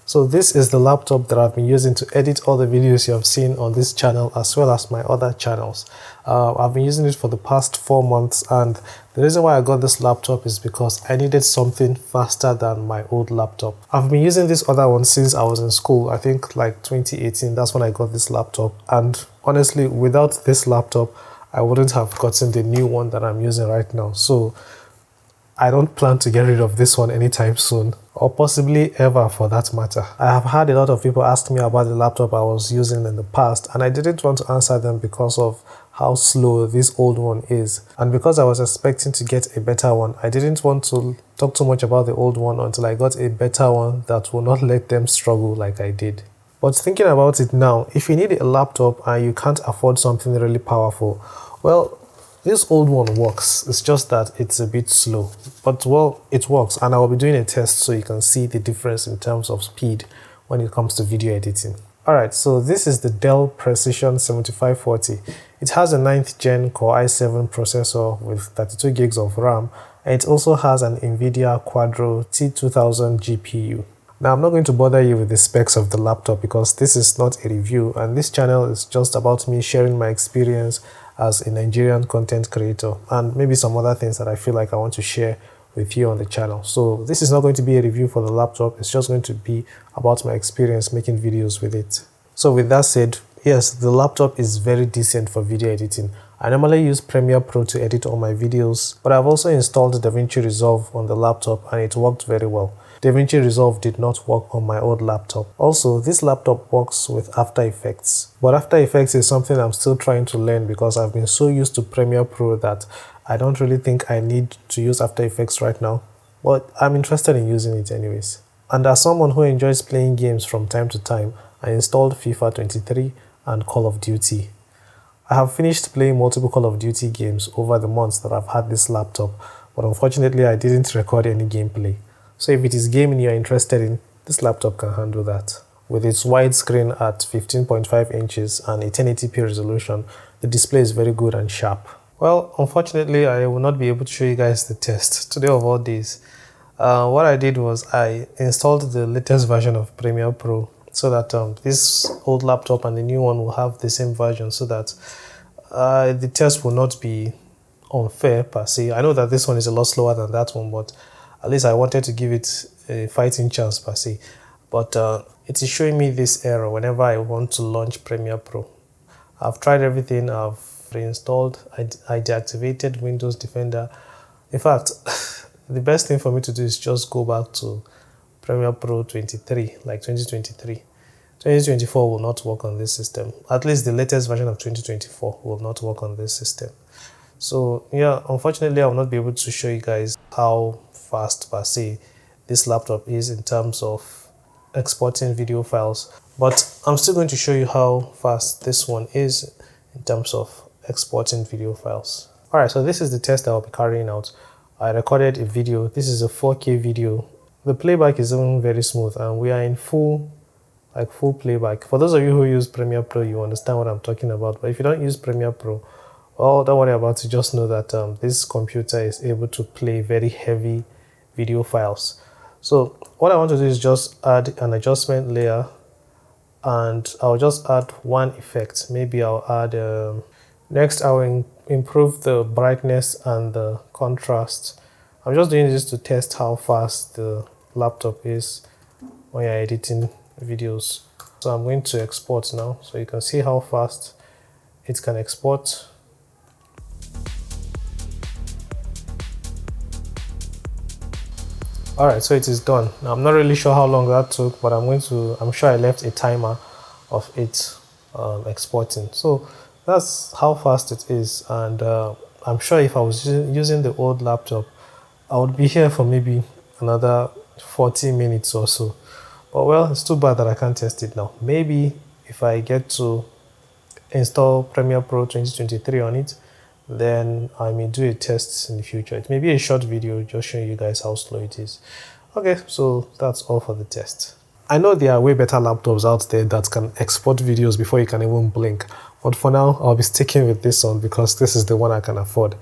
So this is the laptop that I've been using to edit all the videos you have seen on this channel as well as my other channels. I've been using it for the past 4 months, and the reason why I got this laptop is because I needed something faster than my old laptop. I've been using this other one since I was in school. I think like 2018, that's when I got this laptop, and honestly without this laptop I wouldn't have gotten the new one that I'm using right now. So I don't plan to get rid of this one anytime soon, or possibly ever for that matter. I have had a lot of people ask me about the laptop I was using in the past, and I didn't want to answer them because of how slow this old one is. And because I was expecting to get a better one, I didn't want to talk too much about the old one until I got a better one that will not let them struggle like I did. But thinking about it now, if you need a laptop and you can't afford something really powerful, well, this old one works. It's just that it's a bit slow, but well, it works, and I will be doing a test so you can see the difference in terms of speed when it comes to video editing. Alright, so this is the Dell Precision 7540. It has a 9th gen Core i7 processor with 32 gigs of RAM, and it also has an Nvidia Quadro T2000 GPU. Now, I'm not going to bother you with the specs of the laptop because this is not a review, and this channel is just about me sharing my experience as a Nigerian content creator and maybe some other things that I feel like I want to share with you on the channel. So this is not going to be a review for the laptop, it's just going to be about my experience making videos with it. So with that said, yes, the laptop is very decent for video editing. I normally use Premiere Pro to edit all my videos, but I've also installed DaVinci Resolve on the laptop and it worked very well. DaVinci Resolve did not work on my old laptop. Also, this laptop works with After Effects. But After Effects is something I'm still trying to learn because I've been so used to Premiere Pro that I don't really think I need to use After Effects right now. But I'm interested in using it anyways. And as someone who enjoys playing games from time to time, I installed FIFA 23 and Call of Duty. I have finished playing multiple Call of Duty games over the months that I've had this laptop, but unfortunately I didn't record any gameplay. So if it is gaming you're interested in, this laptop can handle that. With its wide screen at 15.5 inches and a 1080p resolution, the display is very good and sharp. Well, unfortunately I will not be able to show you guys the test today of all days. What I did was I installed the latest version of Premiere Pro so that this old laptop and the new one will have the same version, so that the test will not be unfair per se. I know that this one is a lot slower than that one, but at least I wanted to give it a fighting chance per se. But it is showing me this error whenever I want to launch Premiere Pro. I've tried everything, I've reinstalled, I deactivated Windows Defender. In fact, the best thing for me to do is just go back to Premiere Pro 23, like 2023. 2024 will not work on this system. At least the latest version of 2024 will not work on this system. So yeah, unfortunately I will not be able to show you guys how fast per se this laptop is in terms of exporting video files, but I'm still going to show you how fast this one is in terms of exporting video files. Alright, so this is the test I'll be carrying out. I recorded a video. This is a 4K video. The playback is even very smooth and we are in full playback. For those of you who use Premiere Pro, you understand what I'm talking about, but if you don't use Premiere Pro, well, don't worry about it. Just know that this computer is able to play very heavy video files. So what I want to do is just add an adjustment layer, and I'll just add one effect. Maybe I'll add next I will improve the brightness and the contrast. I'm just doing this to test how fast the laptop is when you're editing videos. So I'm going to export now so you can see how fast it can export. Alright, so it is done. Now, I'm not really sure how long that took, but I'm sure I left a timer of it exporting. So that's how fast it is, and I'm sure if I was using the old laptop, I would be here for maybe another 40 minutes or so. But well, it's too bad that I can't test it now. Maybe if I get to install Premiere Pro 2023 on it, then I may do a test in the future. It may be a short video just showing you guys how slow it is. Okay, so that's all for the test. I know there are way better laptops out there that can export videos before you can even blink, but for now I'll be sticking with this one because this is the one I can afford.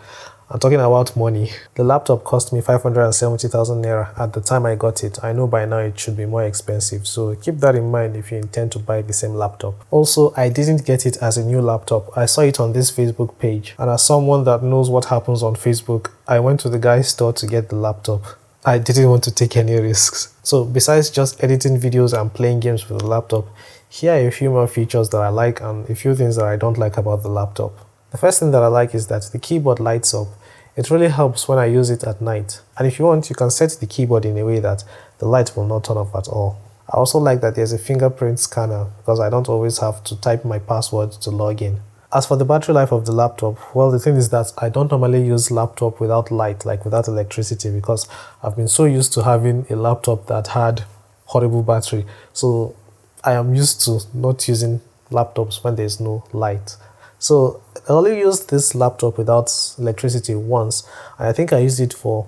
And talking about money, the laptop cost me 570,000 naira at the time I got it. I know by now it should be more expensive, so keep that in mind if you intend to buy the same laptop. Also, I didn't get it as a new laptop. I saw it on this Facebook page, and as someone that knows what happens on Facebook, I went to the guy's store to get the laptop. I didn't want to take any risks. So besides just editing videos and playing games with the laptop, here are a few more features that I like and a few things that I don't like about the laptop. The first thing that I like is that the keyboard lights up. It really helps when I use it at night. And if you want, you can set the keyboard in a way that the light will not turn off at all. I also like that there's a fingerprint scanner because I don't always have to type my password to log in. As for the battery life of the laptop, well, the thing is that I don't normally use laptop without light, like without electricity, because I've been so used to having a laptop that had horrible battery. So I am used to not using laptops when there's no light. So I only used this laptop without electricity once, and I think I used it for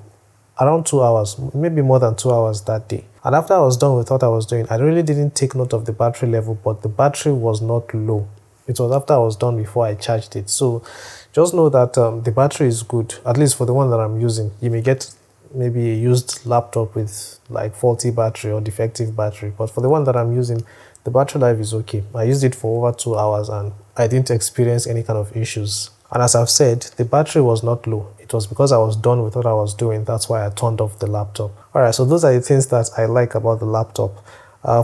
around 2 hours, maybe more than 2 hours that day. And after I was done with what I was doing, I really didn't take note of the battery level, but the battery was not low. It was after I was done before I charged it. So just know that the battery is good, at least for the one that I'm using. You may get maybe a used laptop with like faulty battery or defective battery, but for the one that I'm using, the battery life is okay. I used it for over 2 hours and I didn't experience any kind of issues. And as I've said, the battery was not low. It was because I was done with what I was doing. That's why I turned off the laptop. Alright, so those are the things that I like about the laptop.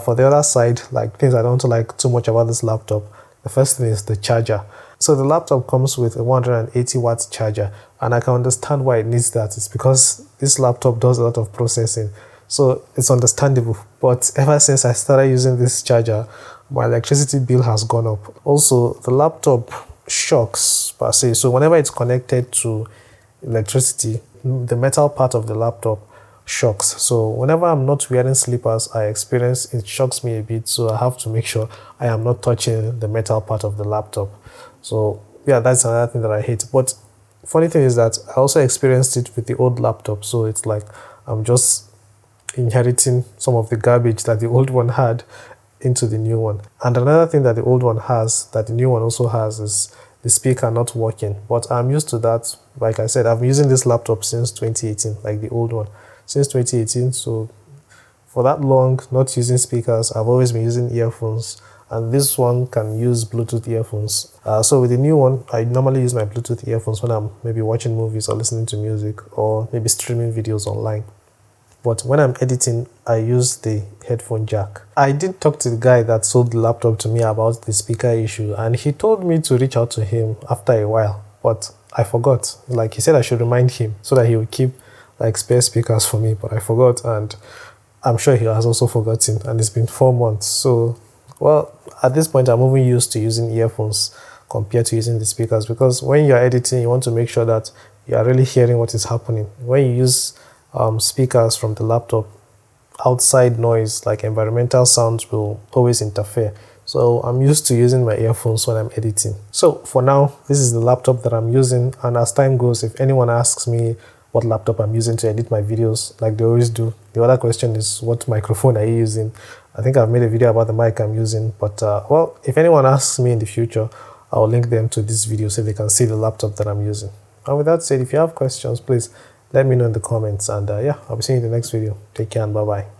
For the other side, like things I don't like too much about this laptop, the first thing is the charger. So the laptop comes with a 180 watts charger, and I can understand why it needs that. It's because this laptop does a lot of processing. So it's understandable, but ever since I started using this charger, my electricity bill has gone up. Also, the laptop shocks per se. So whenever it's connected to electricity, the metal part of the laptop shocks. So whenever I'm not wearing slippers, I experience it shocks me a bit. So I have to make sure I am not touching the metal part of the laptop. So yeah, that's another thing that I hate. But funny thing is that I also experienced it with the old laptop. So it's like I'm just inheriting some of the garbage that the old one had into the new one. And another thing that the old one has that the new one also has is the speaker not working. But I'm used to that. Like I said, I've been using this laptop since 2018, like the old one, since 2018. So for that long, not using speakers, I've always been using earphones. And this one can use Bluetooth earphones. So with the new one, I normally use my Bluetooth earphones when I'm maybe watching movies or listening to music or maybe streaming videos online. But when I'm editing, I use the headphone jack. I did talk to the guy that sold the laptop to me about the speaker issue, and he told me to reach out to him after a while, but I forgot. Like he said I should remind him so that he would keep like spare speakers for me, but I forgot, and I'm sure he has also forgotten, and it's been 4 months. So, well, at this point, I'm even used to using earphones compared to using the speakers, because when you're editing, you want to make sure that you are really hearing what is happening. When you use speakers from the laptop, outside noise like environmental sounds will always interfere. So I'm used to using my earphones when I'm editing. So for now, this is the laptop that I'm using, and as time goes, if anyone asks me what laptop I'm using to edit my videos, like they always do, the other question is, what microphone are you using? I think I've made a video about the mic I'm using, but well, if anyone asks me in the future, I'll link them to this video so they can see the laptop that I'm using. And with that said, if you have questions, please let me know in the comments, and yeah, I'll be seeing you in the next video. Take care and bye bye.